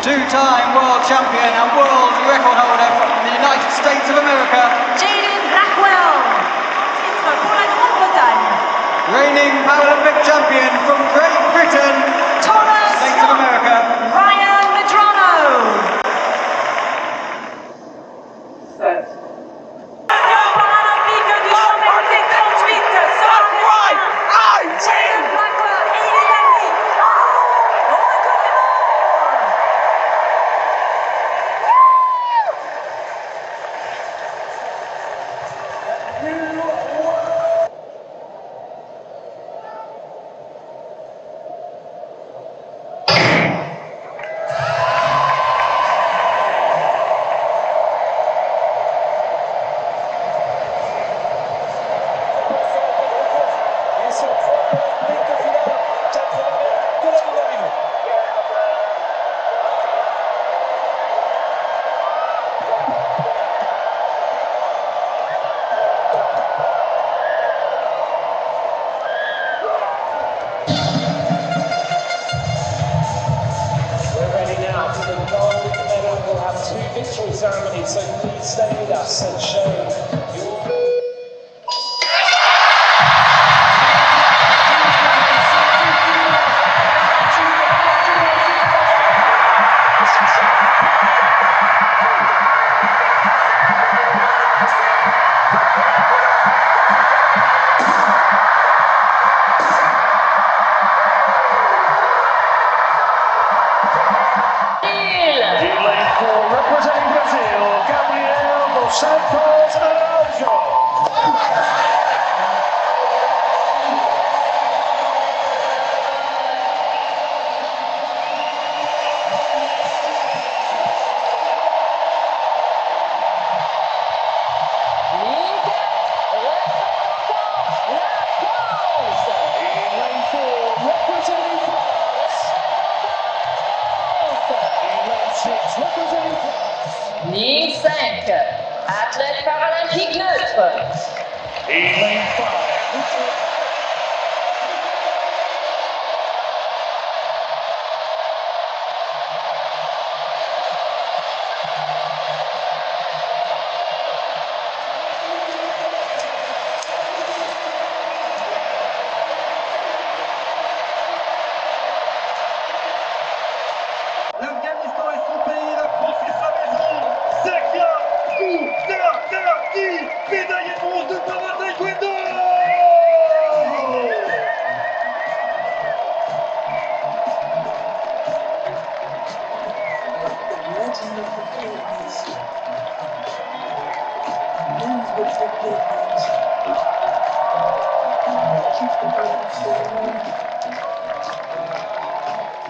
Two-time world champion and world record holder from the United States of America, reigning Paralympic champion from Great Britain, States of America, Ryan Medrano. Victory ceremony, so please stay with us and show your... Santos Araujo. Ligne 5, athlète paralympique neutre. Ligne 5. L'Afghanistan est son pays, la France est sa maison. Zakia Bolaji, médaillé de bronze de para taekwondo. Legend of the Philippines. Move with the Philippines. Keep the burden forward.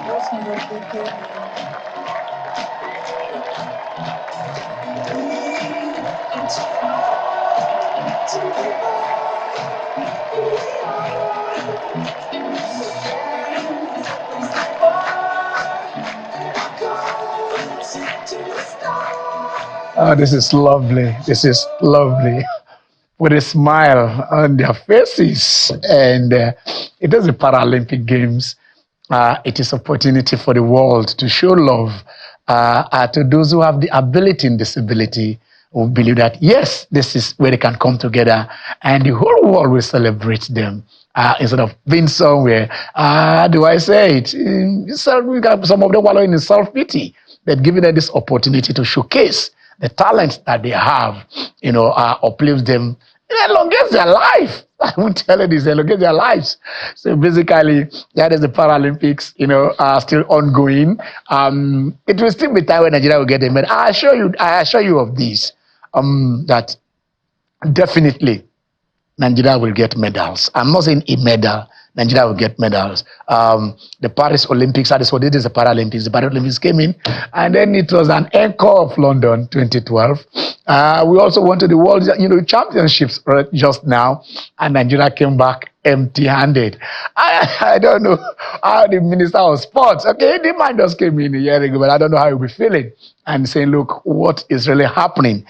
Legend of the Philippines. Oh, this is lovely. This is lovely. With a smile on their faces. And it is the Paralympic Games. It is opportunity for the world to show love to those who have the ability and disability, who believe that, yes, this is where they can come together and the whole world will celebrate them. Instead of being somewhere, do I say it? We got some of them wallowing in self-pity. They're giving them this opportunity to showcase the talents that they have, uplifts them, it elongates their life. I won't tell you this, elongate their lives. So basically, that is the Paralympics, are still ongoing. It will still be time when Nigeria will get a medal. I assure you of this, that definitely Nigeria will get medals. I'm not saying a medal. Nigeria will get medals. The Paris Olympics, that is what it is, the Paralympics. The Paralympics came in, and then it was an encore of London 2012. We also went to the World Championships just now, and Nigeria came back empty-handed. I don't know how the Minister of Sports, the man just came in a year ago, but I don't know how he'll be feeling and saying, look, what is really happening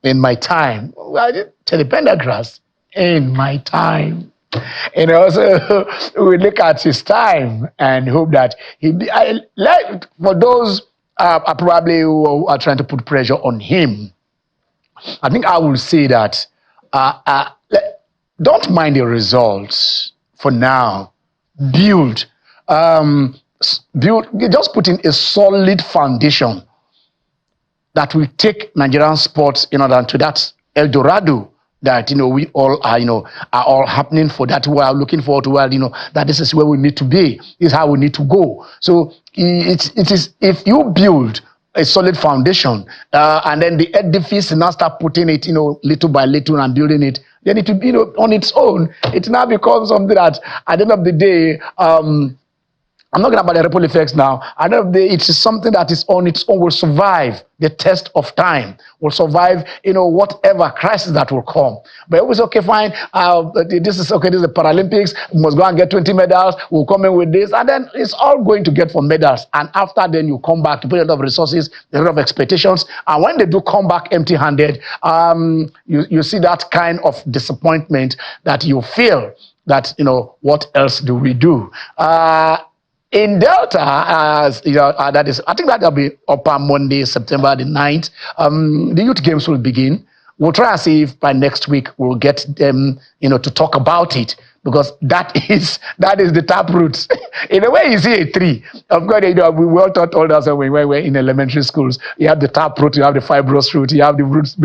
in my time? I didn't tell the Pendergrass, in my time. So we look at his time and hope that for those probably who are trying to put pressure on him, I think I will say that don't mind the results for now. Build, just put in a solid foundation that will take Nigerian sports, to that El Dorado that we all are all happening for, that we are looking forward to. That this is where we need to be. This is how we need to go. So it is if you build a solid foundation and then the edifice now start putting it little by little and building it, then it will be on its own. It now becomes something that at the end of the day, I'm not going about the ripple effects now. At the end of the day, it is something that is on its own, will survive the test of time, will survive, whatever crisis that will come. But it was okay, fine. This is okay. This is the Paralympics. We must go and get 20 medals. We'll come in with this. And then it's all going to get for medals. And after then you come back to put a lot of resources, a lot of expectations. And when they do come back empty-handed, you see that kind of disappointment that you feel that, what else do we do? In Delta, that is, I think that'll be up on Monday, September the 9th. The youth games will begin. We'll try and see if by next week we'll get them, to talk about it, because that is the taproot. In a way, you see a tree. Of course, we all taught all that when we were in elementary schools. You have the taproot, you have the fibrous root, you have the roots,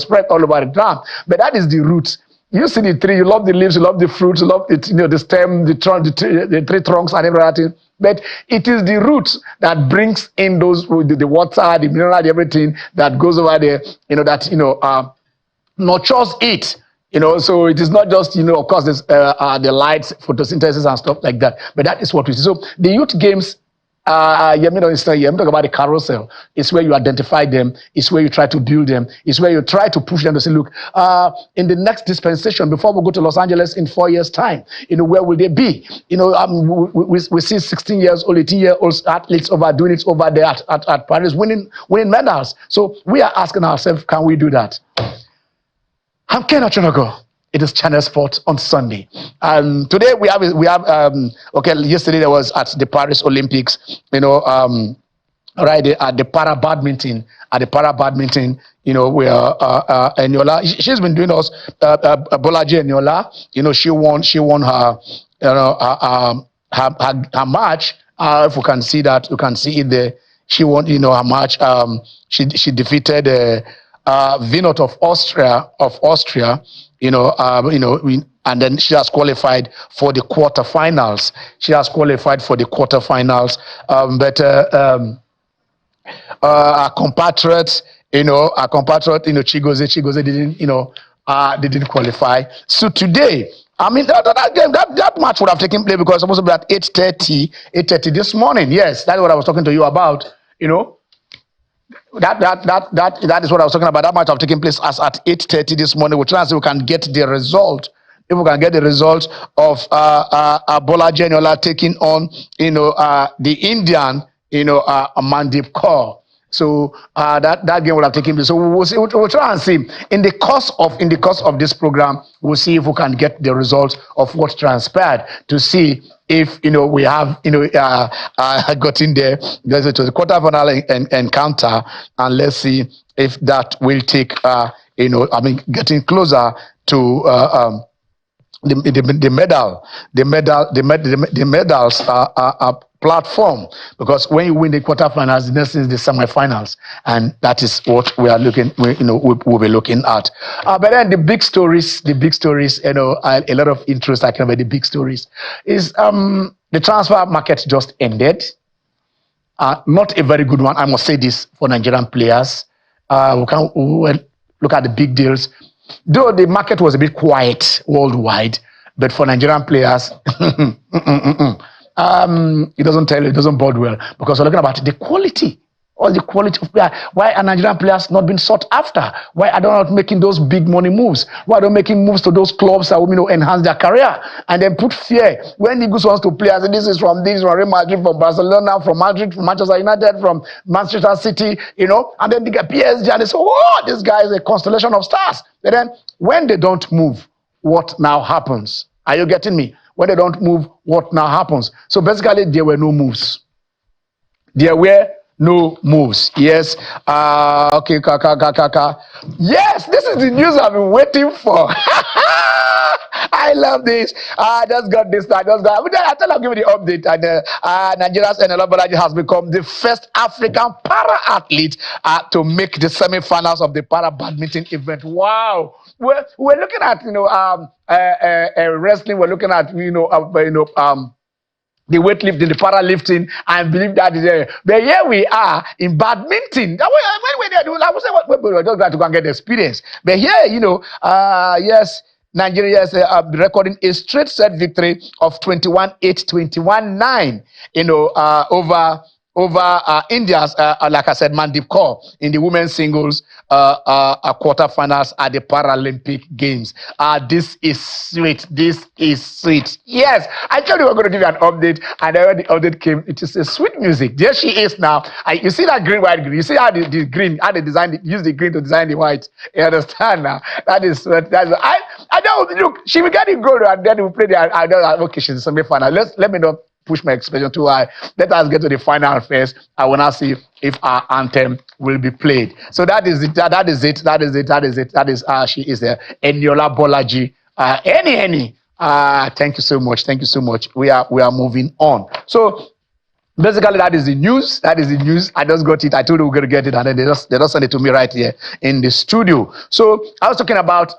spread all over the ground. But that is the root. You see the tree, you love the leaves, you love the fruits, you love it, the stem, the trunk, the tree trunks, and everything. But it is the roots that brings in those the water, the mineral, everything that goes over there. That nurtures it. So it is not just of course there's the lights, photosynthesis, and stuff like that. But that is what we see. So the youth games. I'm talking about the carousel. It's where you identify them. It's where you try to build them. It's where you try to push them to say, look, in the next dispensation, before we go to Los Angeles in 4 years' time, where will they be? We see 16 years old, 18-year-old athletes doing it over there at Paris, winning medals. So we are asking ourselves, can we do that? I'm Ken Achunago. It is Channel Sport on Sunday. Today we have yesterday there was at the Paris Olympics, right at the para badminton, where Eniola, she's been doing us, Bolaji Eniola, she won her, her match. If you can see that, you can see it there. She won, her match. She defeated Vinot of Austria. And then she has qualified for the quarterfinals. But our compatriot, Chigoze didn't qualify. So today, that match would have taken place because it was supposed to be at 8:30 this morning. Yes, that's what I was talking to you about. That is what I was talking about. That match have taken place as at 8:30 this morning. We'll try and see if we can get the result. If we can get the result of Bolaji Eniola taking on the Indian Mandeep Kaur. So that game will have taken place. So we'll see. We'll try and see in the course of this program. We'll see if we can get the results of what transpired to see if we have got in there. There's to the quarterfinal encounter, and let's see if that will take getting closer to the medals platform, because when you win the quarterfinals, the next is the semifinals, and that is what we are we'll be looking at. But then the big stories, a lot of interest talking about the big stories is the transfer market just ended. Not a very good one, I must say this, for Nigerian players. We can look at the big deals. Though the market was a bit quiet worldwide, but for Nigerian players, it doesn't bode well, because we're looking about the quality of player. Why are Nigerian players not being sought after? Why are they not making those big money moves? Why are they making moves to those clubs that will enhance their career and then put fear when Eagles wants to play? I say this is from Real Madrid, from Barcelona, from Madrid, from Manchester United, from Manchester City, and then they get PSG and they say, oh, this guy is a constellation of stars. But then when they don't move, what now happens? Are you getting me? When they don't move, what now happens? So basically, there were no moves. There were no moves. Yes. Okay. Yes, this is the news I've been waiting for. I love this. I just got this. I thought I'll give you the update. And Nigeria's Eniola Bolaji has become the first African para athlete to make the semi-finals of the para badminton event. Wow. We're looking at wrestling. We're looking at the weightlifting, the powerlifting, and believe that is there. But here we are in badminton. When we're there, I would say we're just glad to go and get the experience. But here, yes, Nigeria is recording a straight set victory of 21-8, 21-9, over India's, like I said, Mandeep Kaur in the women's singles quarterfinals at the Paralympic Games. This is sweet. This is sweet. Yes, I told you we were going to give you an update, and when the update came, it is a sweet music. There she is now. You see that green, white, green. You see how the green, how they use the green to design the white. You understand now? That is sweet. I don't look. She will get it gold, and then we play the. Okay, she's the semi-final. Let me not push my expectation too high. Let us get to the final first. I want to see if our anthem will be played. So that is it. That is it. She is there. Eniola Bolaji. Any. Thank you so much. Thank you so much. We are moving on. So basically, that is the news. I just got it. I told you we're going to get it, and then they just sent it to me right here in the studio. So I was talking about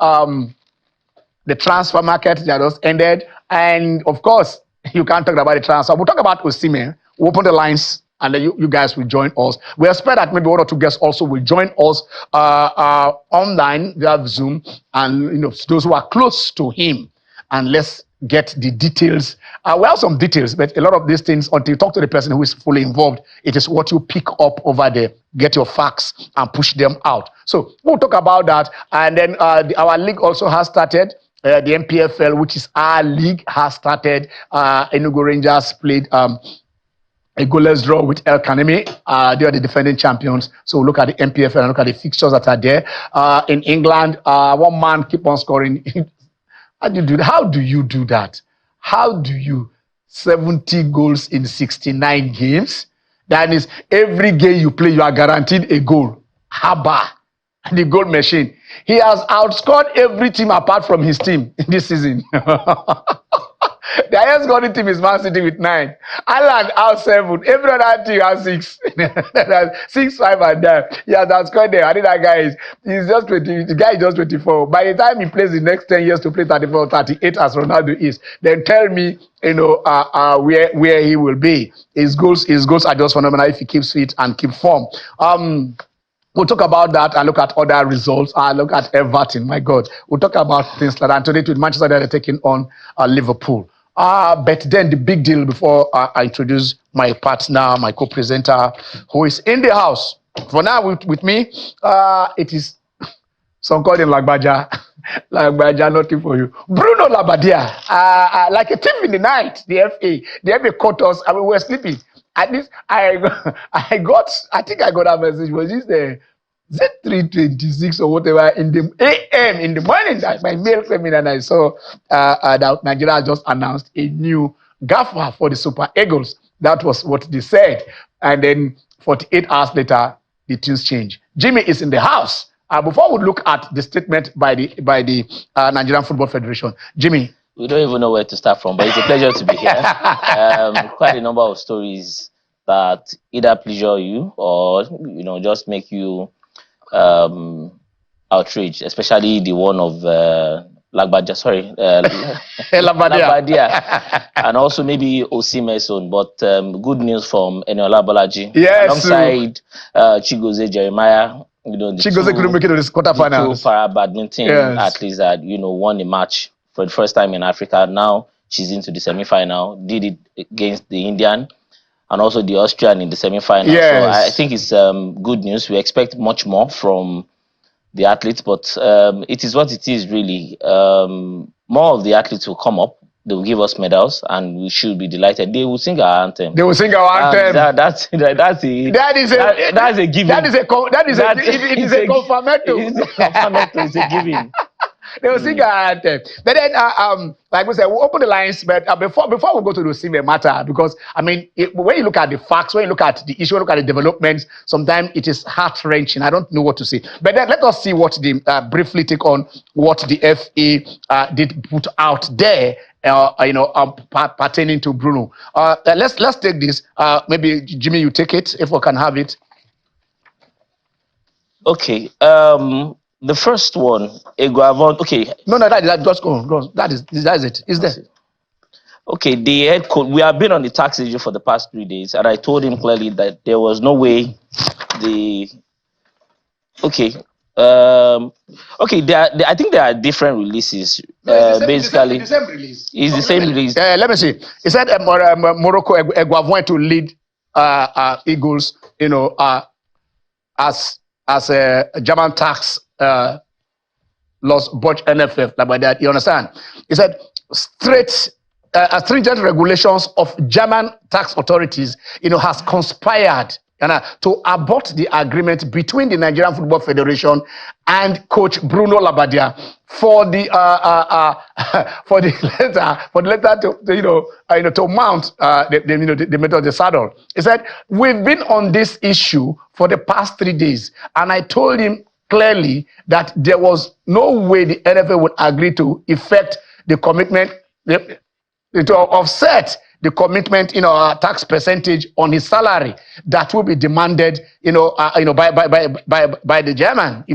the transfer market that just ended, and of course, you can't talk about the transfer. We'll talk about Osimhen. We'll open the lines, and then you guys will join us. We expect that maybe one or two guests also will join us online via Zoom, and those who are close to him. And let's get the details. We have some details, but a lot of these things, until you talk to the person who is fully involved, it is what you pick up over there. Get your facts and push them out. So we'll talk about that, and then our league also has started. The MPFL, which is our league, has started. Enugu Rangers played a goalless draw with El Kanemi. They are the defending champions. So look at the MPFL and look at the fixtures that are there. In England, one man keep on scoring. How do you do that? How do you 70 goals in 69 games? That is, every game you play, you are guaranteed a goal. Haba, the goal machine. He has outscored every team apart from his team in this season. The highest scoring team is Man City with 9. Ireland out 7. Every other team has 6. 6, 5, and 9. He has outscored them. I think that guy he's just 20. The guy is just 24. By the time he plays the next 10 years to play 34, 38 as Ronaldo is, then tell me, where he will be. His goals are just phenomenal if he keeps fit and keep form. We'll talk about that and look at other results. Look at Everton, my God. We'll talk about things like that. And today, with Manchester United taking on Liverpool. But then the big deal before I introduce my partner, my co-presenter, who is in the house. For now, with me, it is some call him Lagbaja. Lagbaja, nothing for you. Bruno Labbadia, like a thief in the night, the FA caught us, and we were sleeping. At least I think I got a message. Was this the Z326 or whatever in the AM in the morning? That my mail came in, and I saw that Nigeria just announced a new gaffer for the Super Eagles. That was what they said. And then 48 hours later, the tunes changed. Jimmy is in the house. Before we look at the statement by the Nigerian Football Federation, Jimmy. We don't even know where to start from, but it's a pleasure to be here. Quite a number of stories that either pleasure you or just make you outraged, especially the one of Lagbadia, Labbadia, and also maybe Osimhen's own. But good news from Eniola Bolaji, alongside Chigozie Jeremiah. Chigozie couldn't make it to this quarterfinals. 2 para badminton athletes that won the match for the first time in Africa. Now she's into the semi-final. Did it against the Indian and also the Austrian in the semi-final. Yes. So I think it's good news. We expect much more from the athletes, but it is what it is, really. More of the athletes will come up. They will give us medals, and we should be delighted. They will sing our anthem. That's a given. It is a confirmation. It's a given. They will still guarantee. But then, like we said, we'll open the lines. But before we go to the civil matter, because I mean, when you look at the facts, when you look at the issue, when you look at the developments, sometimes it is heart wrenching. I don't know what to say. But then let us see what the briefly take on what the FA did put out there. Pertaining to Bruno. Let's take this. Maybe Jimmy, you take it if we can have it. Okay. The first one, Eguavon. Okay. No, that just go. That is it. Is there? Okay, the head coach. We have been on the tax issue for the past 3 days, and I told him clearly that there was no way the. Okay. I think there are different releases. Basically, the same release. It's the same release. Let me see. He said Morocco Eguavon to lead Eagles. As a German tax loss, but NFF like that. You understand? He said stringent regulations of German tax authorities, has conspired to abort the agreement between the Nigerian Football Federation and coach Bruno Labbadia for the letter to mount the metal of the saddle. He said, we've been on this issue for the past 3 days, and I told him clearly that there was no way the NFL would agree to effect the commitment to offset the commitment, tax percentage on his salary that will be demanded, by the German, who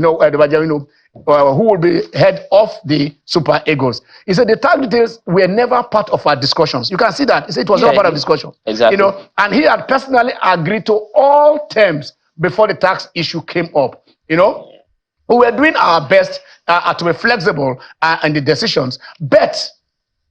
will be head of the Super Eagles. He said the tax details were never part of our discussions. You can see that. He said it was not part of discussion. Exactly. And he had personally agreed to all terms before the tax issue came up. We were doing our best to be flexible in the decisions,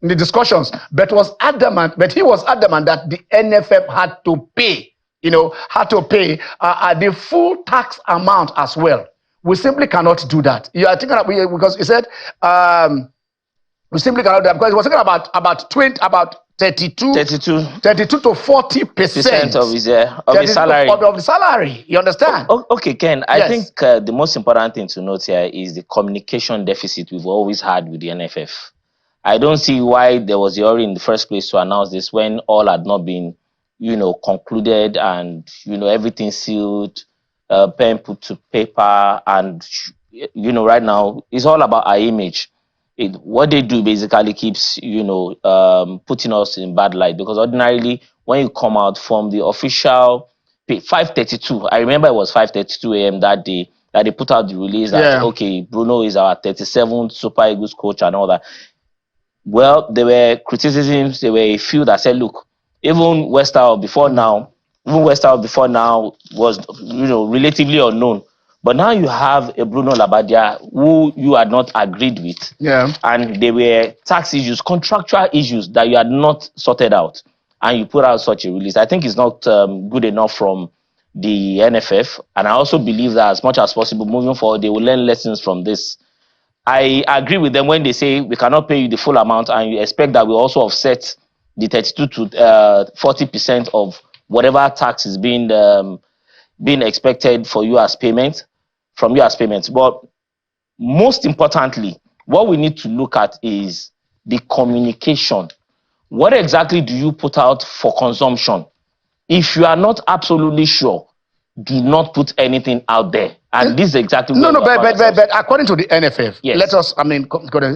in the discussions, but he was adamant that the NFF had to pay, the full tax amount as well. We simply cannot do that. You are thinking because he said we simply cannot do that because he was thinking about 32 to 40% of his salary. Of the salary. You understand? Okay, Ken. I think the most important thing to note here is the communication deficit we've always had with the NFF. I don't see why there was a hurry in the first place to announce this when all had not been, concluded and, everything sealed, pen put to paper. And, right now, it's all about our image. What they do basically keeps, putting us in bad light. Because ordinarily, when you come out from the official 5:32, I remember it was 5:32 a.m. that day, that they put out the release that, okay, Bruno is our 37th Super Eagles coach and all that. Well, there were criticisms. There were a few that said, look, even Westall before now was, relatively unknown. But now you have a Bruno Labbadia who you had not agreed with. Yeah. And there were tax issues, contractual issues that you had not sorted out. And you put out such a release. I think it's not good enough from the NFF. And I also believe that as much as possible, moving forward, they will learn lessons from this. I agree with them when they say we cannot pay you the full amount and you expect that we also offset the 32 to 40% of whatever tax is being expected from you as payments. But most importantly, what we need to look at is the communication. What exactly do you put out for consumption? If you are not absolutely sure, do not put anything out there. And this is exactly but according to the NFF, he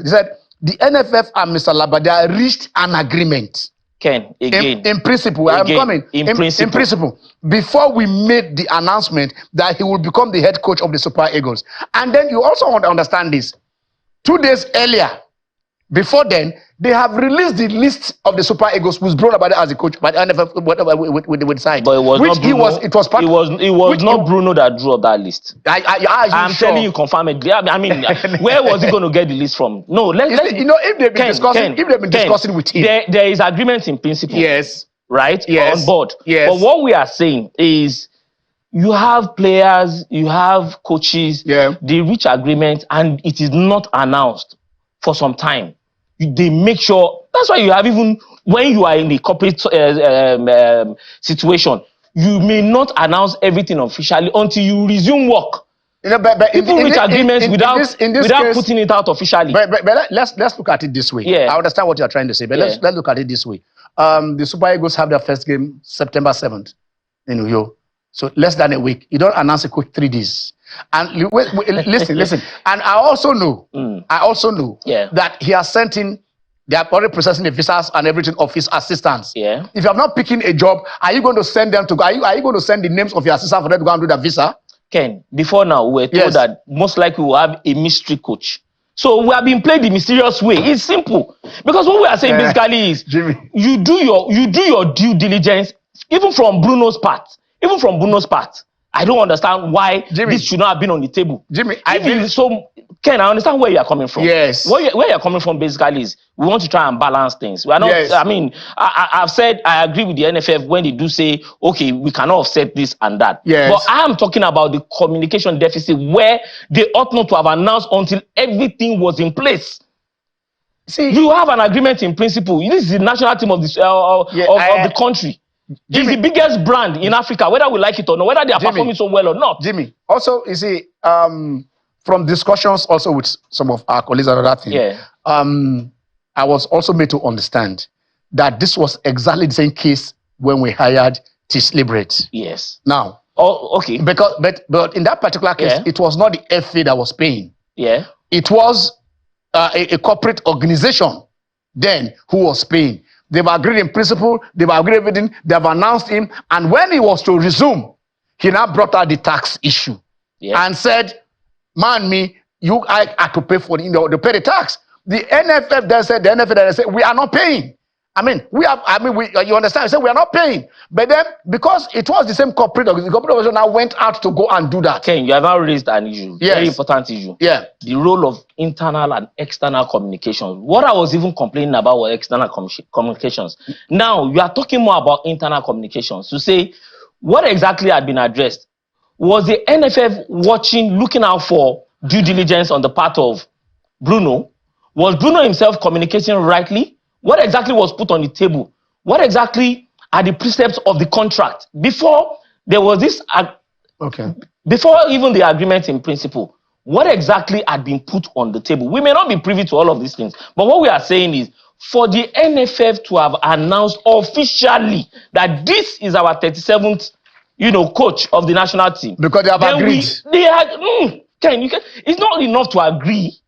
said the NFF and Mr. Labbadia reached an agreement. Ken, again. In principle, in principle, before we made the announcement that he will become the head coach of the Super Eagles. And then you also want to understand this. 2 days earlier, before then, they have released the list of the Super Eagles who's Bruno Labbadia as a coach, but NFF would decide. But it was not Bruno. It was not Bruno that drew up that list. I'm telling you, confirmedly. I mean, where was he going to get the list from? No, if they've been discussing with him, there is agreement in principle. Yes, right. Yes, on board. Yes. But what we are saying is, you have players, you have coaches. Yeah. They reach agreement, and it is not announced for some time. They make sure. That's why you have, even when you are in the corporate situation, you may not announce everything officially until you resume work. You know, but People reach agreements without case, putting it out officially. But let's look at it this way. Yeah. I understand what you're trying to say, but let's look at it this way. The Super Eagles have their first game September 7th in Uyo. So less than a week. You don't announce a coach 3 days. And listen. And I also know that he has sent in. They are already processing the visas and everything of his assistants. Yeah. If you have not picking a job, are you going to send them to go? Are you going to send the names of your assistants for them to go and do the visa? Ken, before now, we were told that most likely we'll have a mystery coach. So we have been played the mysterious way. It's simple. Because what we are saying basically is, Jimmy, you do your due diligence, even from Bruno's part. I don't understand why this should not have been on the table. Jimmy, Ken, I understand where you are coming from. Yes. Where you're coming from basically is we want to try and balance things. We are not. Yes. I mean, I've said I agree with the NFF when they do say, okay, we cannot offset this and that. Yes. But I am talking about the communication deficit where they ought not to have announced until everything was in place. See, you have an agreement in principle. This is the national team of the the country. It's the biggest brand in Africa, whether we like it or not, whether they are performing so well or not. Jimmy, also, you see, from discussions also with some of our colleagues and other things, I was also made to understand that this was exactly the same case when we hired Tish Libret. Yes. Now, okay. But in that particular case, it was not the FA that was paying. Yeah. It was a corporate organization then who was paying. They've agreed in principle, they've agreed everything, they've announced him, and when he was to resume, he now brought out the tax issue and said, man, I had to pay for to pay the tax. The NFF then said, we are not paying. You understand? I said we are not paying. But then, because it was the same corporate organization now went out to go and do that. Ken, you have now raised an issue. Yes. Very important issue. Yeah. The role of internal and external communications. What I was even complaining about was external communications. Now, you are talking more about internal communications. To say, what exactly had been addressed? Was the NFF looking out for due diligence on the part of Bruno? Was Bruno himself communicating rightly? What exactly was put on the table? What exactly are the precepts of the contract? Before there was this, before even the agreement in principle, what exactly had been put on the table? We may not be privy to all of these things, but what we are saying is, for the NFF to have announced officially that this is our 37th, coach of the national team. Because they have agreed. It's not enough to agree.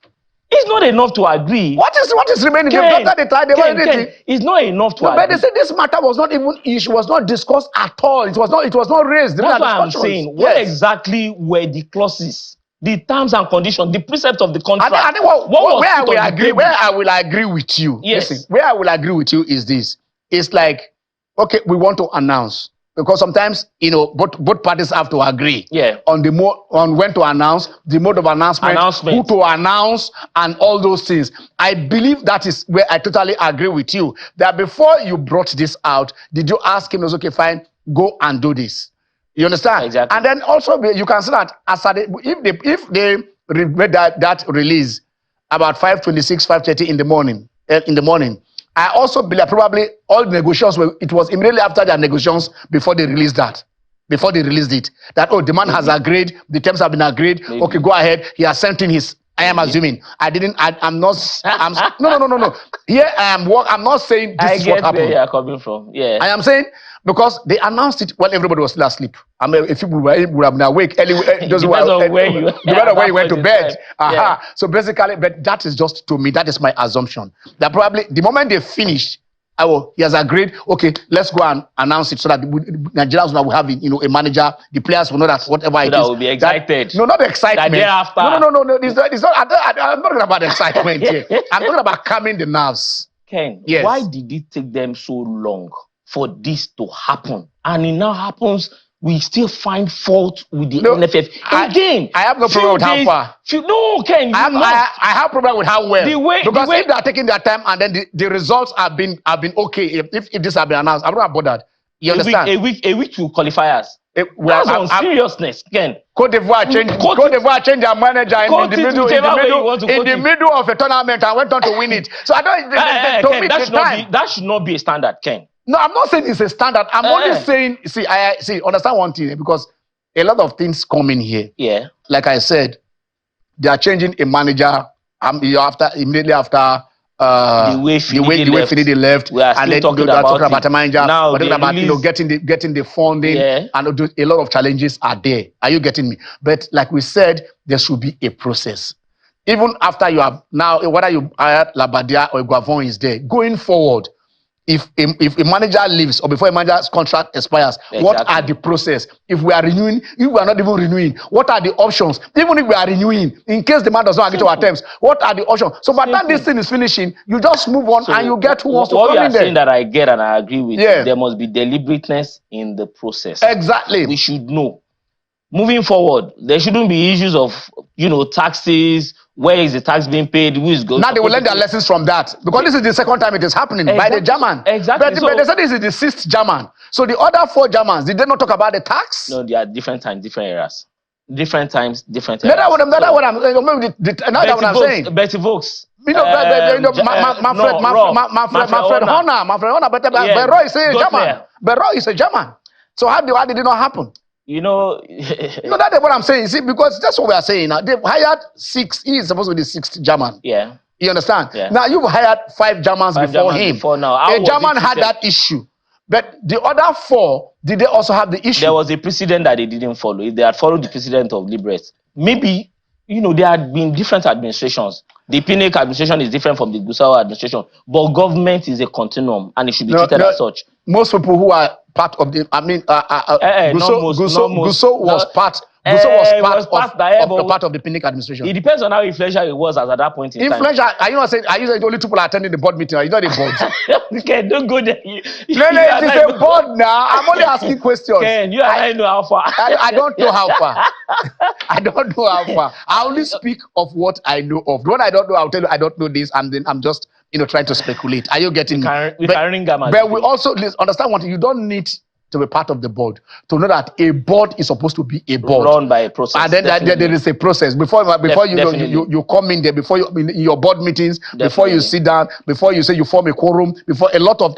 It's not enough to agree. What is remaining? It's not enough to agree. But they said this matter was not even issue, was not discussed at all. It was not raised. That's what I'm saying. Yes. What exactly were the clauses, the terms and conditions, the precepts of the contract? Where I will agree with you. Yes. Listen, where I will agree with you is this. It's like, okay, we want to announce. Because sometimes, both parties have to agree on when to announce, the mode of announcement, who to announce, and all those things. I believe that is where I totally agree with you. That before you brought this out, did you ask him, okay, fine, go and do this? You understand? Exactly. And then also, you can see that if they made that release about 5:26, 5:30 in the morning, I also believe probably all the negotiations it was immediately after their negotiations before they released it. That, the man has agreed, the terms have been agreed. Maybe. Okay, go ahead. He has sent in his, I am assuming. No. Here I am, I'm not saying this is what happened. Where you are coming from. Yeah. I am saying, because they announced it while everybody was still asleep. I mean, if people would have been awake, depends on where you went to bed. So basically, but that is just, to me, that is my assumption. That probably the moment they finished, he has agreed, okay, let's go and announce it so that Nigerians will have a manager, the players will know that whatever it is. That will be excited. Not the excitement. Thereafter. No. It's not, I'm not talking about excitement here. I'm talking about calming the nerves. Ken, why did it take them so long for this to happen? And it now happens, we still find fault with the NFF. Again, I have no problem with how far. Ken, I have problem with how well. Because if they are taking their time and then the results have been okay, if this has been announced, I'm not bothered. You understand? A week to qualifiers. That's on seriousness, Ken. Cote d'Ivoire changed their manager in the middle of a tournament and went on to win it. So I don't. That should not be a standard, Ken. No, I'm not saying it's a standard. I'm only saying, understand one thing, because a lot of things coming here. Yeah. Like I said, they are changing a manager immediately after the way Finidi left. We are and still then talking they are about talking about a manager. Now we're talking about getting the funding, yeah. and a lot of challenges are there. Are you getting me? But like we said, there should be a process. Even after you have now, whether you hire Labadia or Guavon is there, going forward, if a manager leaves or before a manager's contract expires, what are the process? If we are renewing, if we are not even renewing, what are the options? Even if we are renewing, in case the man does not agree to our terms, what are the options? So by the time this thing is finishing, you just move on and you get who wants to come in there. What you are saying that I get and I agree with, there must be deliberateness in the process. Exactly. We should know. Moving forward, there shouldn't be issues of, taxes. Where is the tax being paid? Who is going? Now they will learn their lessons from that, because this is the second time it is happening by the German. Exactly. But they said this is the 6th German. So the other 4 Germans, did they not talk about the tax? No, they are different times, different eras. Different times, different eras. That's what I'm saying. Betty Vokes. Manfred Horner, but Roy is a German. But Roy is a German. So how did it not happen? That's what I'm saying. You see, because that's what we are saying now. They've hired 6. He is supposed to be the 6th German. Yeah. You understand? Yeah. Now you've hired 5 Germans before him. Before now. A German had that issue. But the other 4, did they also have the issue? There was a precedent that they didn't follow. If they had followed the precedent of Libres, maybe, there had been different administrations. The Pinnick administration is different from the Gusau administration. But government is a continuum and it should be treated as such. Most people who are part of the, Gusau was part of the Pinnick administration. It depends on how influential it was at that point in time. Influential? Are you not saying? Are you saying only 2 people are attending the board meeting? Are you not a board? Okay, don't go there. No, it is a board now. I'm only asking questions. Ken, I know how far. I don't know how far. I don't know how far. I only speak of what I know of. What I don't know, I'll tell you I don't know this, and then I'm just trying to speculate. Are you getting me? But we also understand one thing. You don't need to be part of the board to know that a board is supposed to be a board run by a process, and then there is a process before you come in there, before you in your board meetings, before you sit down, before you say you form a quorum, before a lot of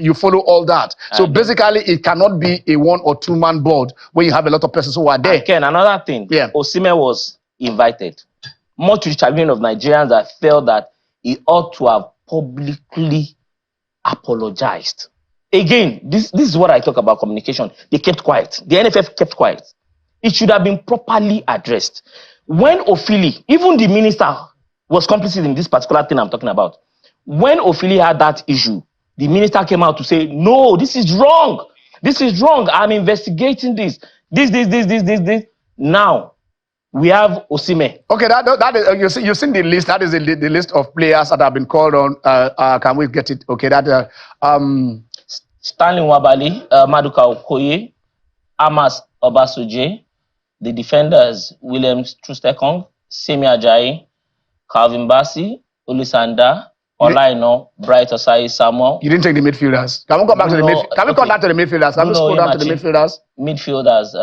you follow all that. So basically, it cannot be a 1 or 2 man board where you have a lot of persons who are there. Again, another thing, Osimhen was invited, much to the chagrin of Nigerians that felt that he ought to have publicly apologized. Again, this is what I talk about communication. They kept quiet. The NFF kept quiet. It should have been properly addressed. When Ofili, even the minister was complicit in this particular thing I'm talking about. When Ofili had that issue, the minister came out to say, no, this is wrong. This is wrong. I'm investigating this. This. Now, we have Osimhen. Okay, that is you've seen the list. That is the list of players that have been called on. Can we get it? Okay, Stanley Wabali, Maduka Okoye, Amas Obasoje, the defenders Williams Trustekong, Semi Ajayi, Calvin Bassi, Olisanda, Olaino, Bright Osai Samuel. You didn't take the midfielders. Can we come back to the midfielders? Can we come back to the midfielders? Can we scroll down to the midfielders? Midfielders.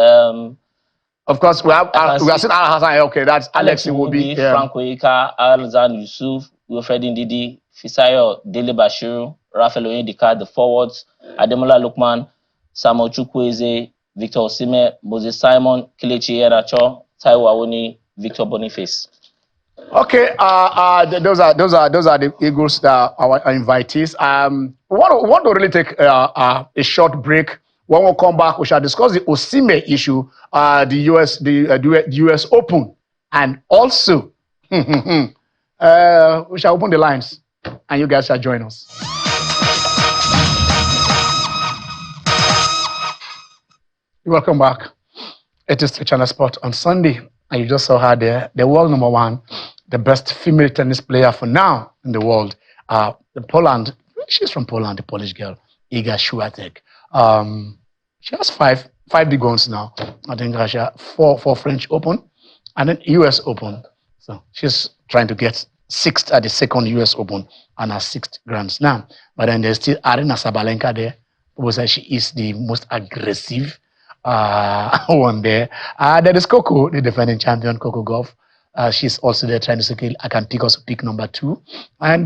Of course, we are still Al Hassan. Okay, that's Alex Iwobi, Frank Oyeka, Alzan Yusuf, Wilfred Ndidi, Fisayo Dele Bashiru, Raphael Oyedika, the forwards, Ademola Lukman, Samuel Chukwueze, Victor Osimhen, Moses Simon, Kelechi Iheanacho, Taiwo Awoni, Victor Boniface. Okay, those are the Eagles that are our invitees. We want to really take a short break. When we come back, we shall discuss the Osimhen issue, the US Open, and also we shall open the lines, and you guys shall join us. Welcome back. It is the Channel Sport on Sunday, and you just saw her there, the world #1, the best female tennis player for now in the world. Poland, she's from Poland, the Polish girl, Iga Świątek. She has five big ones now. I think she has 4 French Open and then US Open. So she's trying to get 6th at the 2nd US Open and her 6th Grand Slam. But then there's still Arina Sabalenka there, who says she is the most aggressive one there. There is Coco, the defending champion, Coco Gauff. She's also there trying to say, I can take us pick number 2. And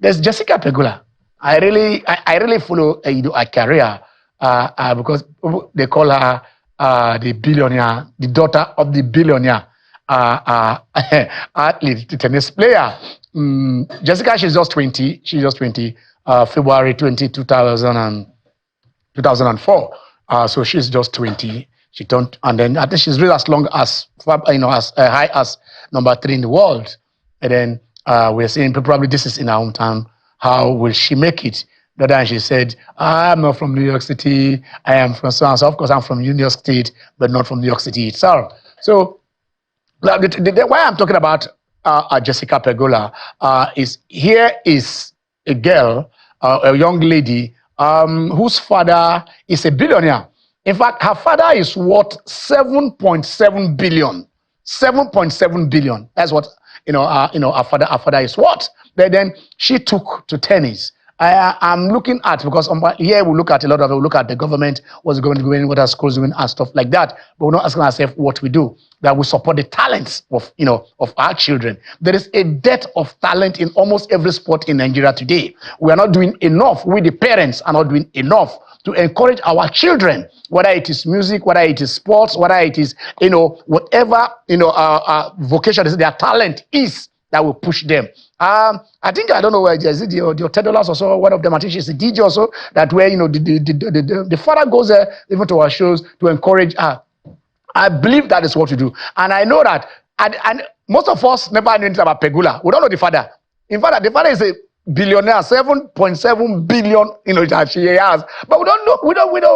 there's Jessica Pegula. I really follow her career because they call her the billionaire, the daughter of the billionaire athlete, the tennis player. Jessica, she's just 20. She's just 20. February 20, 2004. So she's just 20. She turned, and then I think she's really as long as, as high as number 3 in the world. And then we're saying probably this is in our hometown. How will she make it? The other time she said, I'm not from New York City. I am from so and so. Of course, I'm from New York State, but not from New York City itself. So why I'm talking about Jessica Pegula is here is a girl, a young lady whose father is a billionaire. In fact, her father is worth 7.7 billion. 7.7 billion. That's what her father is worth. But then she took to tennis. I'm looking at, because here we look at a lot of it, we look at the government, what's going to do, what our schools doing and stuff like that. But we're not asking ourselves what we do, that we support the talents of our children. There is a dearth of talent in almost every sport in Nigeria today. We are not doing enough. We, the parents, are not doing enough to encourage our children, whether it is music, whether it is sports, whether it is, whatever, vocation is, their talent is, that will push them. I think, I don't know where, is it your $10 or so, one of them, I think she's a DJ also, that where, the father goes there, even to our shows, to encourage her. I believe that is what we do. And I know that, and most of us never knew anything about Pegula. We don't know the father. In fact, the father is a billionaire, 7.7 billion, that she has. But we don't know,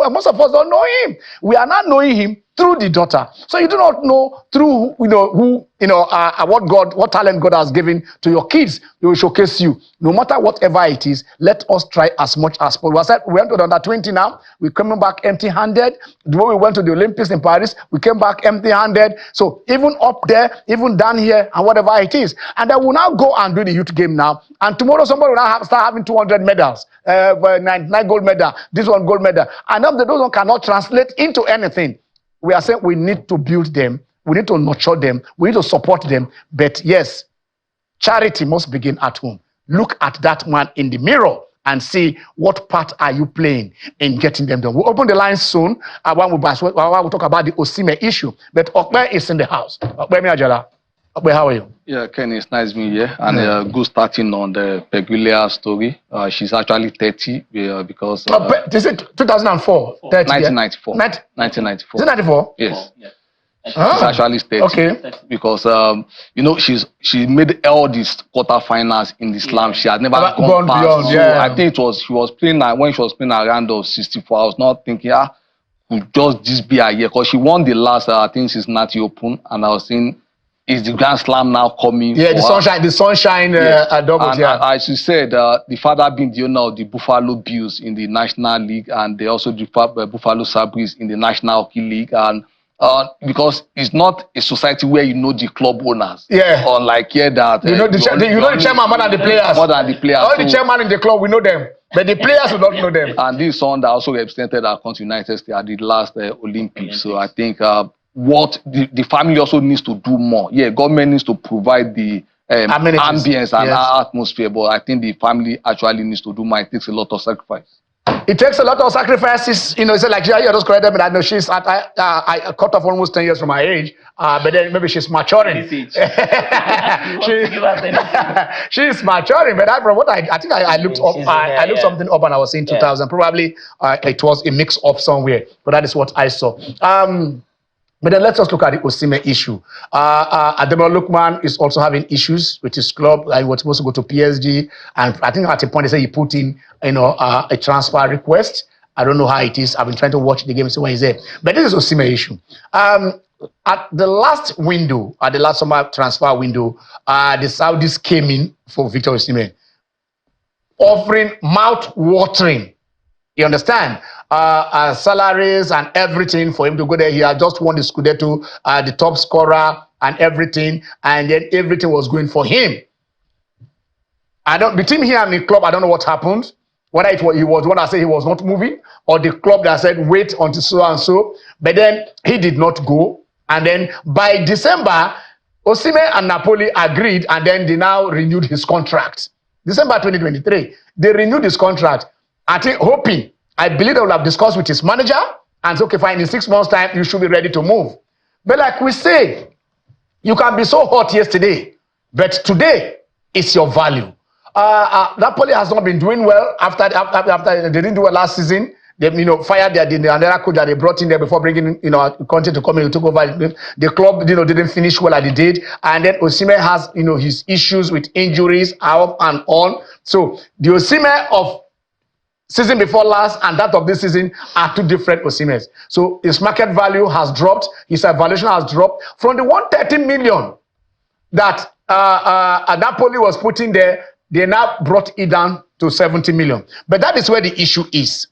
most of us don't know him. We are not knowing him through the daughter. So you do not know through, what talent God has given to your kids. They will showcase you. No matter whatever it is, let us try as much as possible. We went to the under 20 now. We're coming back empty-handed. The way we went to the Olympics in Paris, we came back empty-handed. So even up there, even down here, and whatever it is. And then we'll now go and do the youth game now. And tomorrow somebody will now start having 200 medals. 99 gold medal, this one gold medal. And those one cannot translate into anything. We are saying we need to build them. We need to nurture them. We need to support them. But yes, charity must begin at home. Look at that man in the mirror and see what part are you playing in getting them done. We'll open the lines soon when we talk about the Osime issue. But Okpe is in the house. Okpe Miajala. Okpe, how are you? Yeah, Ken, it's nice being here. And good starting on the Pegulia story. She's actually 30 because... is it 2004? 30, 1994. 1994. Is it 94? Yes. Yeah. She's actually 30. Okay. Because, she made all these quarterfinals in the slam. She had never gone past. Beyond, so I think she was playing, when she was playing around of 64, I was not thinking, could just this be a year? Because she won the last, I think, Cincinnati Open. And I was saying, is the Grand Slam now coming? Yeah, the sunshine doubles. And as you said, the father being the owner of the Buffalo Bills in the National League, and they also the Buffalo Sabres in the National Hockey League, and because it's not a society where the club owners. Yeah. Unlike here that the chairman more than the players. More than the players. All the chairman in the club, we know them, but the players will not know them. And this son that also represented our country, United States, at the last Olympics. So I think. What the family also needs to do more. Yeah, government needs to provide the ambience and atmosphere, but I think the family actually needs to do more. It takes a lot of sacrifice. It takes a lot of sacrifices. It's like, you're just correct, but I know she's I cut off almost 10 years from my age, but then maybe she's maturing. She's maturing, but from what I think I looked up, I looked something up and I was saying 2000. Probably it was a mix up somewhere, but that is what I saw. But then let's just look at the Osime issue. Ademola Lookman is also having issues with his club. He was supposed to go to PSG, and I think at a point they say he put in, a transfer request. I don't know how it is. I've been trying to watch the game and see when he's there. But this is Osime issue. At the last window, at the last summer transfer window, the Saudis came in for Victor Osimhen, offering mouth-watering. You understand? Salaries and everything for him to go there. He had just won the Scudetto, the top scorer and everything, and then everything was going for him. Between him and the club, I don't know what happened. Whether he was one that said he was not moving, or the club that said wait until so and so. But then he did not go. And then by December, Osimhen and Napoli agreed, and then they now renewed his contract. December 2023, they renewed his contract. I think, I believe they will have discussed with his manager, and say, okay, fine, in 6 months' time, you should be ready to move. But like we say, you can be so hot yesterday, but today is your value. Napoli has not been doing well after they didn't do well last season. They fired the another coach that they brought in there before bringing Conte to come in and took over. The club didn't finish well as they did, and then Osimhen has his issues with injuries off and on. So the Osimhen of season before last and that of this season are two different Osimhens. So his market value has dropped, his valuation has dropped from the 130 million that Napoli was putting there. They now brought it down to 70 million. But that is where the issue is.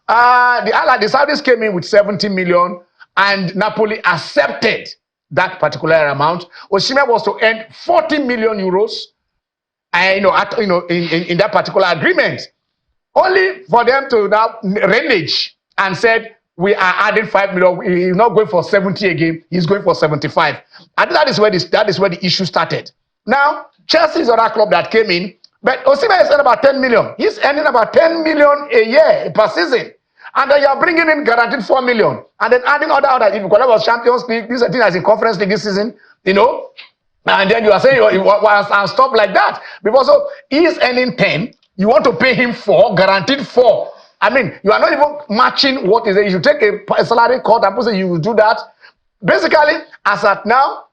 The Saudis came in with 70 million and Napoli accepted that particular amount. Osimhen was to earn 40 million euros in that particular agreement. Only for them to now renege and said, we are adding 5 million. He's not going for 70 again. He's going for 75. And that is where the issue started. Now, Chelsea is another club that came in, but Osimhen is earning about 10 million. He's earning about 10 million a year per season. And then you're bringing in guaranteed 4 million. And then adding other, if you was Champions League, this is a thing that's in Conference League this season, and then you are saying, and stuff like that. Because so he's earning 10, you want to pay him 4, guaranteed 4. I mean, you are not even matching what is it. You should take a salary cut and say you will do that. Basically, as at now,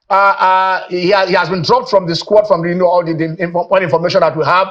he has been dropped from the squad, from all the information that we have.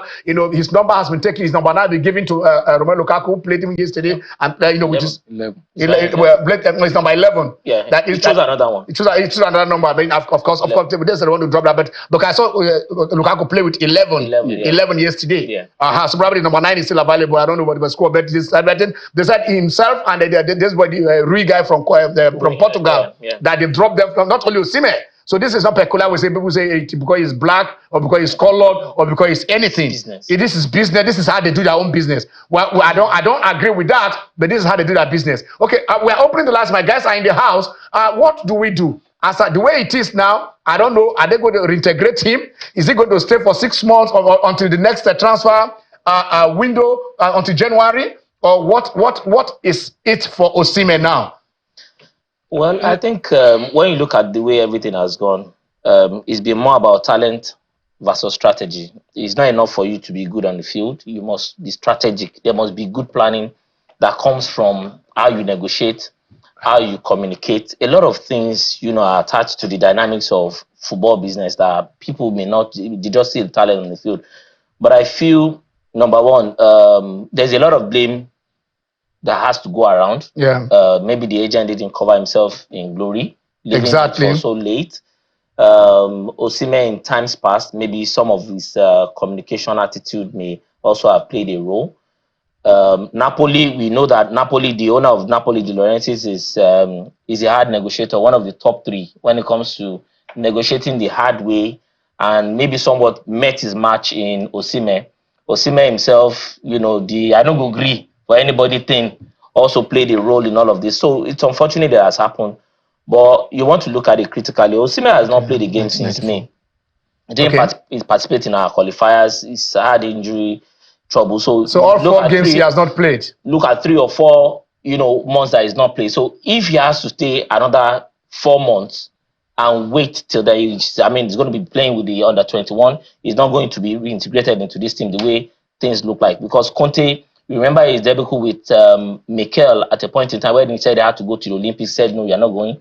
His number has been taken. His number now been given to Romelu Lukaku, who played him yesterday, and which is 11. It's number 11. Yeah, that he chose another one. He chose another number. I mean, of course, they don't want to drop that. But I saw Lukaku play with 11 yesterday. Yeah. So probably number 9 is still available. I don't know what the score, but they said himself and this boy, the Rui guy from Portugal, that they dropped them from not only Osimhen. So this is not peculiar. People say because he's black or because he's colored or because he's anything. This is business. This is how they do their own business. Well, I don't agree with that, but this is how they do their business. Okay, we're opening the last. My guys are in the house. What do we do? As the way it is now, I don't know. Are they going to reintegrate him? Is he going to stay for 6 months or until the next transfer window until January? Or what is it for Osimhen now? Well, I think when you look at the way everything has gone, it's been more about talent versus strategy. It's not enough for you to be good on the field. You must be strategic. There must be good planning that comes from how you negotiate, how you communicate. A lot of things, are attached to the dynamics of football business that people may not, they just see the talent on the field. But I feel, number one, there's a lot of blame that has to go around. Yeah. Maybe the agent didn't cover himself in glory. Exactly. Also late. Osimhen in times past, maybe some of his communication attitude may also have played a role. Napoli, we know that Napoli, the owner of Napoli, De Laurentiis, is a hard negotiator, one of the top 3 when it comes to negotiating the hard way, and maybe somewhat met his match in Osimhen. Osimhen himself, the I don't agree for anybody thing also played a role in all of this. So it's unfortunate that has happened. But you want to look at it critically. Osimhen has not played a game since May. He didn't participate in our qualifiers. He's had injury trouble. So all 4 games he has not played. Look at 3 or 4, months that he's not played. So if he has to stay another 4 months and wait till he's going to be playing with the under-21, he's not going to be reintegrated into this team the way things look like. Because Conte, remember his debut with Mikel at a point in time when he said they had to go to the Olympics, said, no, you're not going.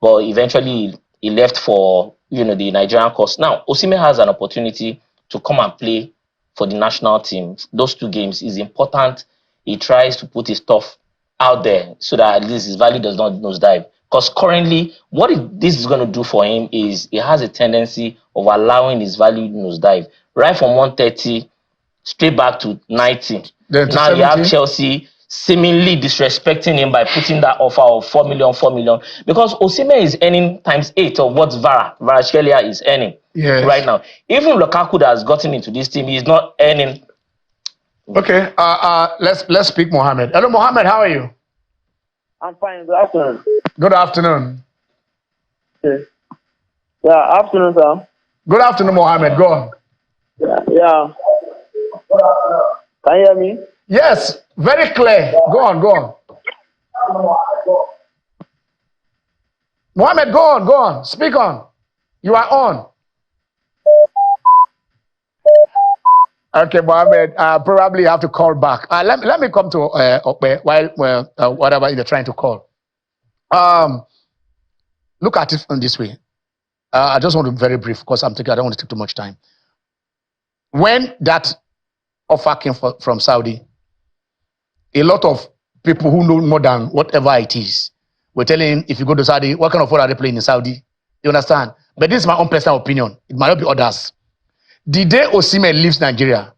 But eventually he left for, the Nigerian course. Now, Osimhen has an opportunity to come and play for the national team. Those 2 games is important. He tries to put his stuff out there so that at least his value does not nosedive. Because currently, what this is going to do for him is he has a tendency of allowing his value to nosedive. Right from 130 straight back to 90. Now you have Chelsea seemingly disrespecting him by putting that offer of 4 million, because Osimhen is earning times 8 of what Kvaratskhelia is earning right now. Even Lukaku that has gotten into this team, he's not earning. Okay, let's speak Mohammed. Hello, Mohammed, how are you? I'm fine. Good afternoon. Good afternoon. Yeah, afternoon, sir. Good afternoon, Mohammed. Go on. Yeah. Can you hear me? Yes, very clear. Go on. Mohammed, go on, speak on. You are on. Okay, Mohammed, probably have to call back. Let me come to Okpe while whatever you're trying to call. Look at it from this way. I just want to be very brief because I don't want to take too much time. When that offer came from Saudi, a lot of people who know more than whatever it is were telling him, if you go to Saudi, what kind of football are they playing in Saudi? You understand? But this is my own personal opinion. It might not be others. The day Osimhen leaves Nigeria,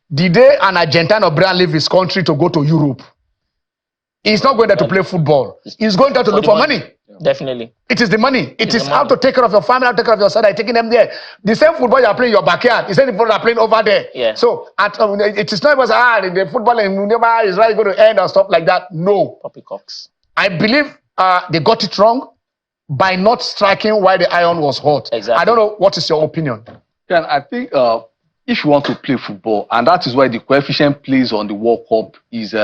the day an Argentine or Brian leaves his country to go to Europe, he's not going there to play football. He's going there to look for money. Definitely. It is the money. It is how to take care of your family, how to take care of your son, taking them there. The same football you are playing in your backyard, the same football you are playing over there. Yeah. So it is not because the football in never is really going to end or stuff like that. No. Poppycocks. I believe they got it wrong by not striking while the iron was hot. Exactly. I don't know. What is your opinion? Yeah, I think if you want to play football, and that is why the coefficient plays on the World Cup is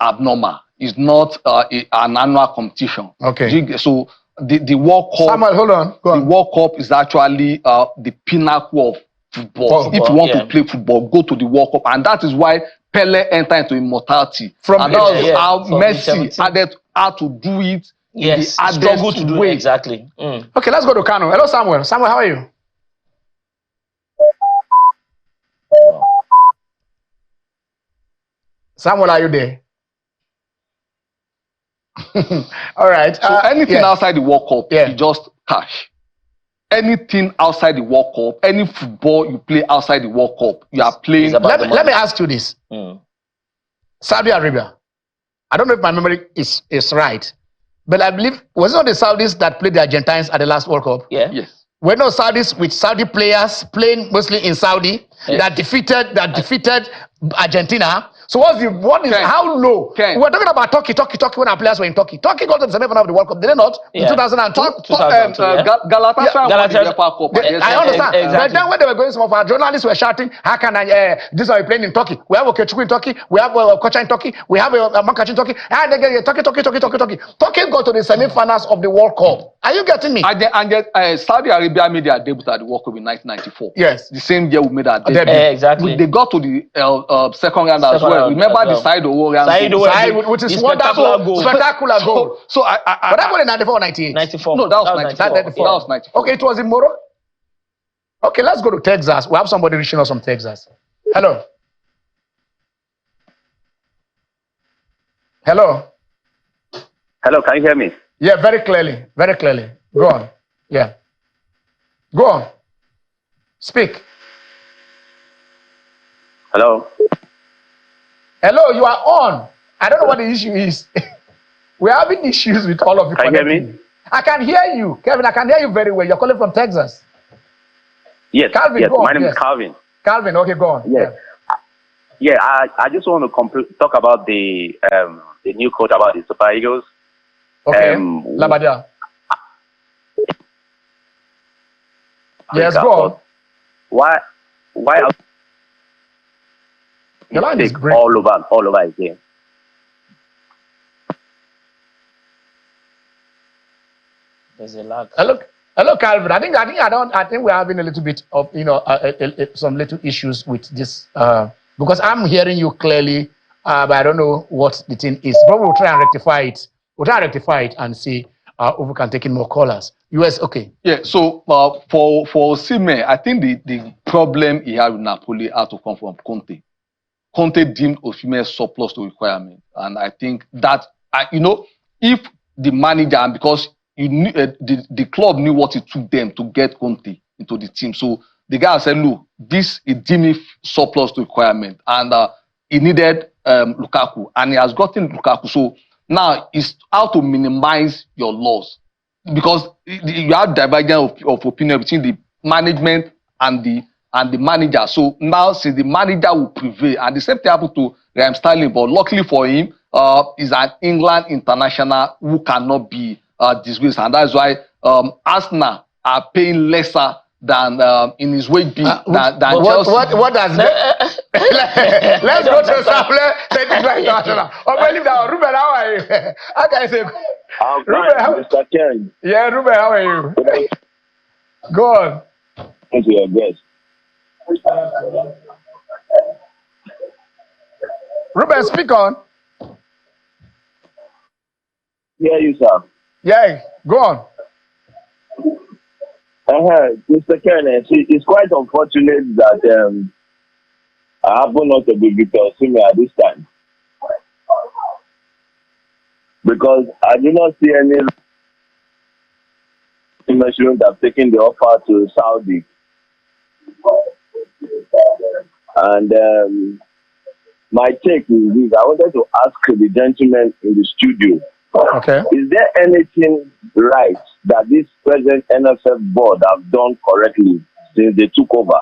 abnormal. It's not an annual competition. Okay. So the World Cup. Samuel, hold on. Go on. The World Cup is actually the pinnacle of football. If you want to play football, go to the World Cup, and that is why Pele entered into immortality. And that was how Messi had to do it. Yes, struggle to do it. Exactly. Okay, let's go to Kano. Hello, Samuel. Samuel, how are you? Samuel, are you there? All right. So anything outside the World Cup, you just cash. Anything outside the World Cup, any football you play outside the World Cup, you are playing. Let me ask you this. Saudi Arabia. I don't know if my memory is right, but I believe, was it not the Saudis that played the Argentines at the last World Cup? Yeah. Yes. Were no Saudis with Saudi players playing mostly in Saudi that defeated Argentina? So how low? We're talking about Turkey when our players were in Turkey. Turkey got to the semi-final of the World Cup, did they not? In 2002? Galatasaray Cup. I understand. Exactly. But then when they were going, some of our journalists were shouting, how can this are playing in Turkey? We have Okechukwu in Turkey, we have Kocha in Turkey, we have Makachi in Turkey. Turkey got to the semi-finals of the World Cup. Are you getting me? And Saudi Arabia made their debut at the World Cup in 1994. Yes. The same year we made our debut. Exactly. They got to the second round as well. Remember the Saido Warriors, which is spectacular goal. So but that was in 94 or 98? 94. No, that was 94. That was 94. Okay, it was in Morocco. Okay, let's go to Texas. We have somebody reaching us from Texas. Hello. Hello. Hello, can you hear me? Yeah, very clearly. Very clearly. Go on. Yeah. Go on. Speak. Hello. Hello, you are on. I don't know what the issue is. We're having issues with all of you. Can you hear me? I can hear you. Kevin, I can hear you very well. You're calling from Texas. Yes. Calvin, yes. go on. My name is Calvin. Calvin, okay, go on. Yes. Yeah, I just want to talk about the new coach about the Super Eagles. Okay. Labadia. Yes, go on. Why your line is great. all over again? There's a lag. Hello, Calvin. I think we're having a little bit of some little issues with this because I'm hearing you clearly, but I don't know what the thing is. But we'll try and rectify it. We'll try and rectify it and see if we can take in more callers. US, okay. Yeah. So for Osimhen, I think the problem he had with Napoli had to come from Conte. Conte deemed Osimhen surplus to requirement, and I think that if the manager, and because the club knew what it took them to get Conte into the team, so the guy said, "No, this is deemed surplus to requirement," and he needed Lukaku, and he has gotten Lukaku. So now it's how to minimize your loss, because you have divergence of opinion between the management and the manager. So now, since the manager will prevail, and the same thing happened to Raheem Sterling, but luckily for him, is an England international who cannot be disgraced, and that's why Arsenal are paying lesser than in his wage bill than what, Chelsea. What does let's go to some international. Oh, believe that. Ruben, how are you? How can I say? I'm Ruben, fine, Mr. Ken. Yeah, Ruben, how are you? Go on. Thank you, yes. Ruben, speak on. Hear you, sir. Yeah, go on. Mr. Ken, it's quite unfortunate that I happen not to be Victor Osimhen at this time. Because I do not see any shouldn't have taken the offer to Saudi. And my take is this. I wanted to ask the gentleman in the studio. Okay. Is there anything right that this present NFF board have done correctly since they took over?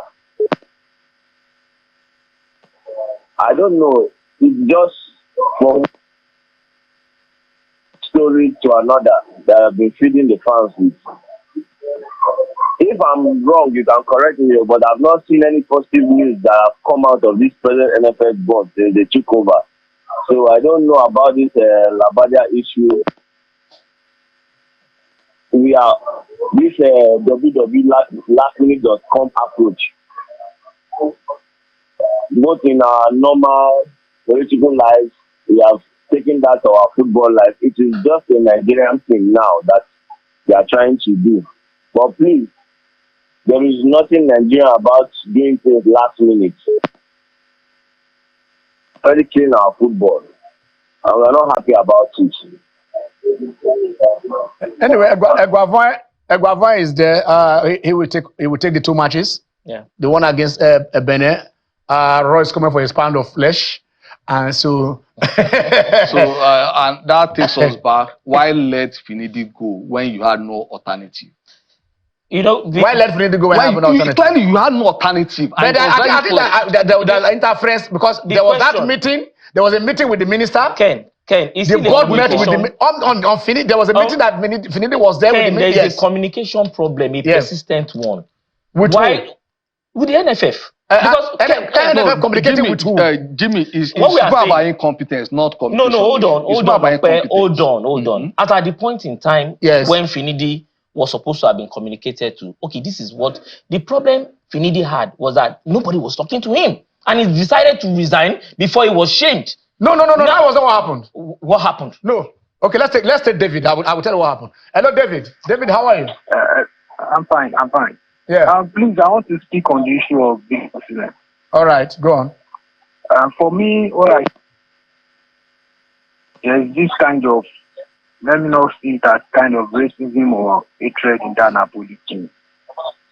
I don't know. It's just from story to another that I've been feeding the fans with. If I'm wrong, you can correct me, but I've not seen any positive news that have come out of this present NFF board since they took over. So I don't know about this Labadia issue. We are this www.lastminute.com approach. Both in our normal political lives, we have taken that to our football life. It is just a Nigerian thing now that they are trying to do. But please, there is nothing Nigerian about doing things last minute. Very clean our football, and we are not happy about it. Anyway, Eguavoin is there. He will take the 2 matches. Yeah. The one against Benin. Roy is coming for his pound of flesh, and so and that takes us back. Why let Finidi go when you had no alternative? You know, why let Finidi go when you have no alternative? Clearly, you had no alternative. But I think that there was interference because there was that meeting. There was a meeting with the minister. Ken, the board met with the on Finidi. There was a meeting that Finidi was there with the minister. There is a communication problem, a persistent one. With why? With the NFF. Because NFF communicating with who? Jimmy is about incompetence, not communication. No, hold on. At the point in time when Finidi was supposed to have been communicated to, okay, this is what the problem Finidi had was that nobody was talking to him, and he decided to resign before he was shamed. No, that wasn't what happened. What happened? No. Okay, let's take David. I will tell you what happened. Hello, David. David, how are you? I'm fine. Yeah. Please, I want to speak on the issue of being Muslim. All right, go on. For me, there's this kind of, let me not see that kind of racism or hatred in that Napoli team.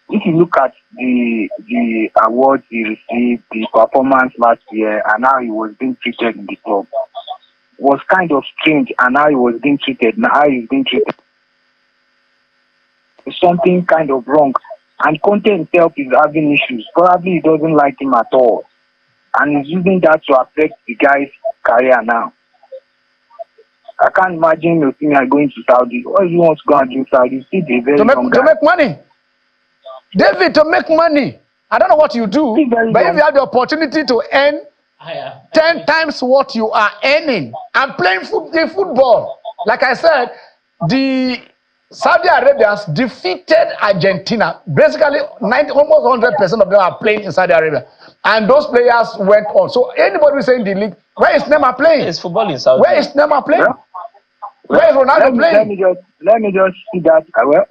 If you look at the awards he received, the performance last year, and how he was being treated in the club, was kind of strange, and how he was being treated, and how he's being treated. There's something kind of wrong. And Conte himself is having issues. Probably he doesn't like him at all. And he's using that to affect the guy's career now. I can't imagine Osimhen going to Saudi. What he wants to go and do Saudi? See, they're very young guy. To make money. David, to make money. I don't know what you do, but if you have the opportunity to earn 10 times what you are earning and playing football, like I said, the Saudi Arabians defeated Argentina. Basically, almost 100% of them are playing in Saudi Arabia. And those players went on. So anybody who is in the league, where is Neymar playing? It's football in Saudi. Where is Neymar playing? Where is Ronaldo playing? Let me just see that. Well,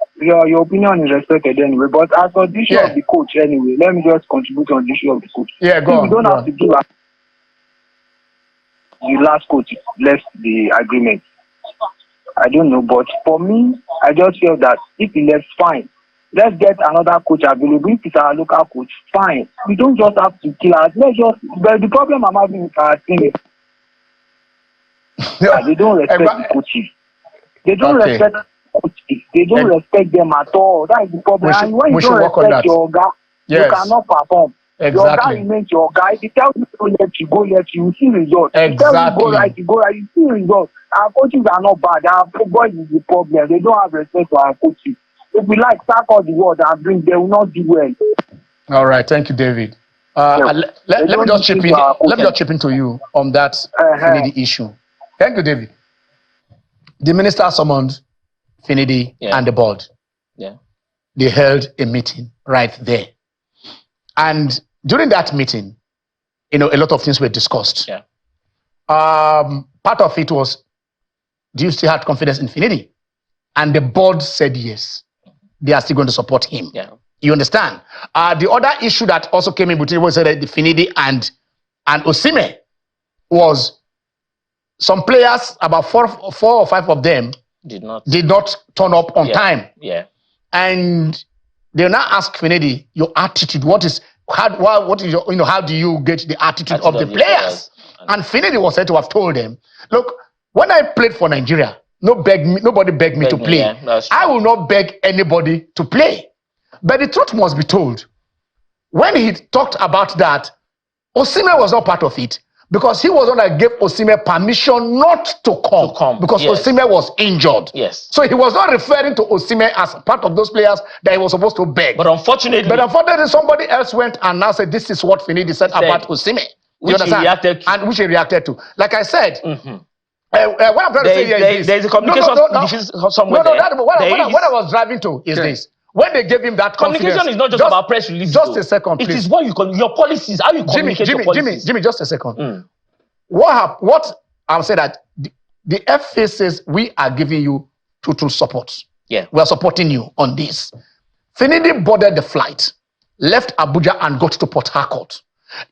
your opinion is respected anyway. But as for the issue of the coach anyway, let me just contribute on the issue of the coach. Yeah, go on. You don't have to do that. The last coach left the agreement. I don't know, but for me, I just feel that if he left, fine. Let's get another coach available. If it's our local coach, fine. We don't just have to kill us. But the problem I'm having with our team is they don't respect the coaches. They don't respect coaches. They don't respect them at all. That is the problem. And when you don't respect your guy, you cannot perform. Exactly. Your guy remains your guy. If you tell you to let you go, you see results. Exactly. If you tell you go right, you see results. Our coaches are not bad. Our boys is the problem. They don't have respect for our coaches. if we like sack all the world and bring, they will not do well. All right, thank you, David. Let me just chip in. Let me just chip into you on that Finidi issue. Thank you, David. The minister summoned Finidi and the board. Yeah. They held a meeting right there, and during that meeting, a lot of things were discussed. Yeah. Part of it was, do you still have confidence in Finidi? And the board said yes. They are still going to support him. Yeah. You understand? The other issue that also came in between was that the Finidi and Osimhen was some players, about four or five of them, did not turn up on time. Yeah. And they now ask Finidi, your attitude, what is your, how do you get the attitude of the players? And Finidi was said to have told them, look, when I played for Nigeria, nobody begged me to play. Yeah, I will not beg anybody to play. But the truth must be told. When he talked about that, Osimhen was not part of it, because he was the one that gave Osimhen permission not to come because Osimhen was injured. Yes. So he was not referring to Osimhen as part of those players that he was supposed to beg. But unfortunately, somebody else went and now said, this is what Finidi said about Osimhen. Which he reacted to. And which he reacted to. Like I said, what I'm trying to say here is there's a communication somewhere what I was driving to is this. When they gave him that communication is not just about press release. Just a second, please. It is what your policies, how you communicate your policies. Jimmy, just a second. What I'm saying that the FA says we are giving you total support. Yeah. We are supporting you on this. Finidi boarded the flight, left Abuja and got to Port Harcourt.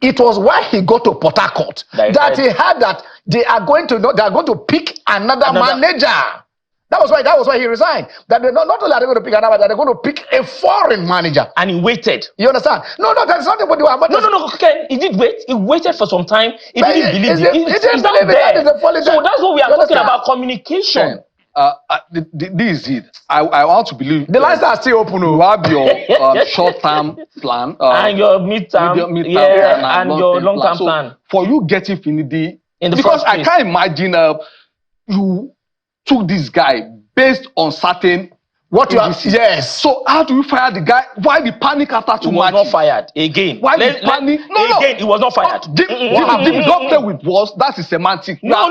It was while he got to Port Harcourt that he heard that they are going to pick another manager. That was why he resigned. That they're not only are they going to pick another, they're going to pick a foreign manager. And he waited. You understand? No, that's not what you are. No, Ken, he did wait. He waited for some time. He didn't believe it. It's not there. So that's what we are talking about, communication. This is it. I want to believe the lines are still open. You have your short-term plan and your mid-term plan and your long-term plan. For you getting Finidi, in the because first place, I can't imagine you took this guy based on certain yes. So how do you fire the guy? Why the panic after 2 matches? He was not fired again. Why the panic? Again, he was not fired. Don't play with words. That's a semantic. No.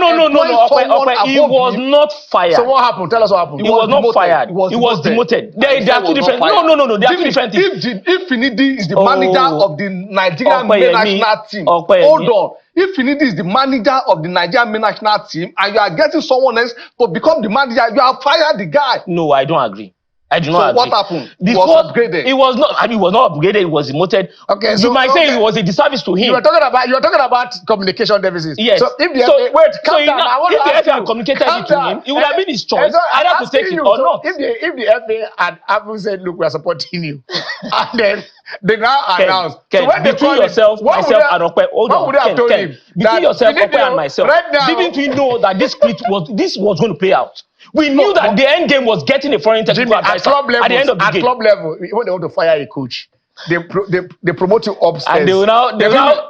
He was not fired. So what happened? Tell us what happened. He was not fired. He was demoted. They are two different. No. They are two different things. If Finidi is the manager of the Nigerian national team, hold on. If Finidi is the manager of the Nigerian national team and you are getting someone else to become the manager, you have fired the guy. No, I don't agree. I do not agree. What happened? He was upgraded. It was not. He was not upgraded. He was demoted. Okay, so you might say it was a disservice to him. You were talking about communication deficits. Yes. So if the FA had communicated it to him, it would have been his choice either to take it or not. If the FA had said, "Look, we are supporting you," and then they now announced. So when between yourself, myself, and Okwe, hold on, Ken, between yourself, Okwe, and myself, didn't we know that this was going to play out? We knew that the end game was getting a foreign technical advisor at the end of the game. At club level, when they want to fire a coach, they promote you upstairs. And they will now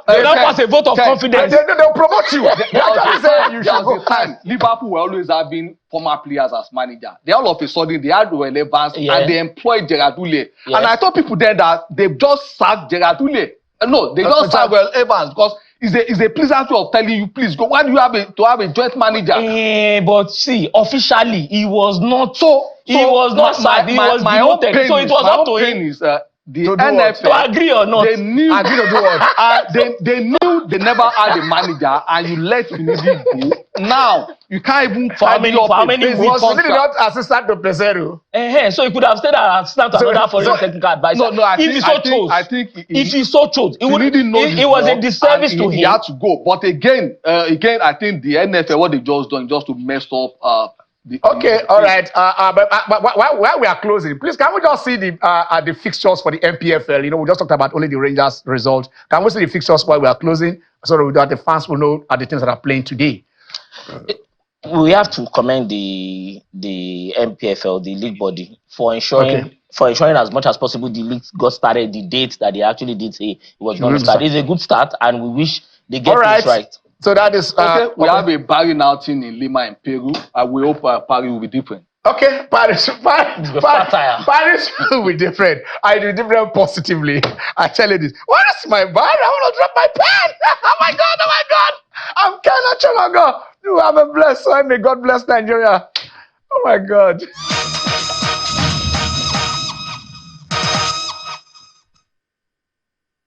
pass a vote of confidence. They'll promote you. Liverpool were always having former players as manager. They all of a sudden they had relevance and they employed Gerard Houllier. And I told people then that they've just sacked Gerard Houllier. No, they just sacked Evans because it's a pleasant way of telling you, please go. Why do you have a joint manager? But see, officially, he was not. He was not sacked. He was demoted. So it was up to him. The NFL, to agree or not, they knew agree to do what? They knew they never had a manager, and you let Finidi go. Now you can't even for how many was Finidi not assistant to Pesero? So he could have stayed as assistant to another foreign technical advisor. If he so chose, it was a disservice to him. He had to go. But again, I think the NFL, what they just done just to mess up. All right. But while we are closing, please can we just see the fixtures for the MPFL? We just talked about only the Rangers result. Can we see the fixtures while we are closing, so that the fans will know the things that are playing today? We have to commend the MPFL, the league body, for ensuring as much as possible the league got started the date that they actually did say it was going to start. It's a good start, and we wish they get this right. So that is we have a Barry outing in Lima in Peru. We hope Paris will be different. Okay, Paris will be different. I do different positively. I tell you this. Where is my bar? I want to drop my pen. Oh my God. I'm Ken Ochomago. You have a blessed one. May God bless Nigeria. Oh my God.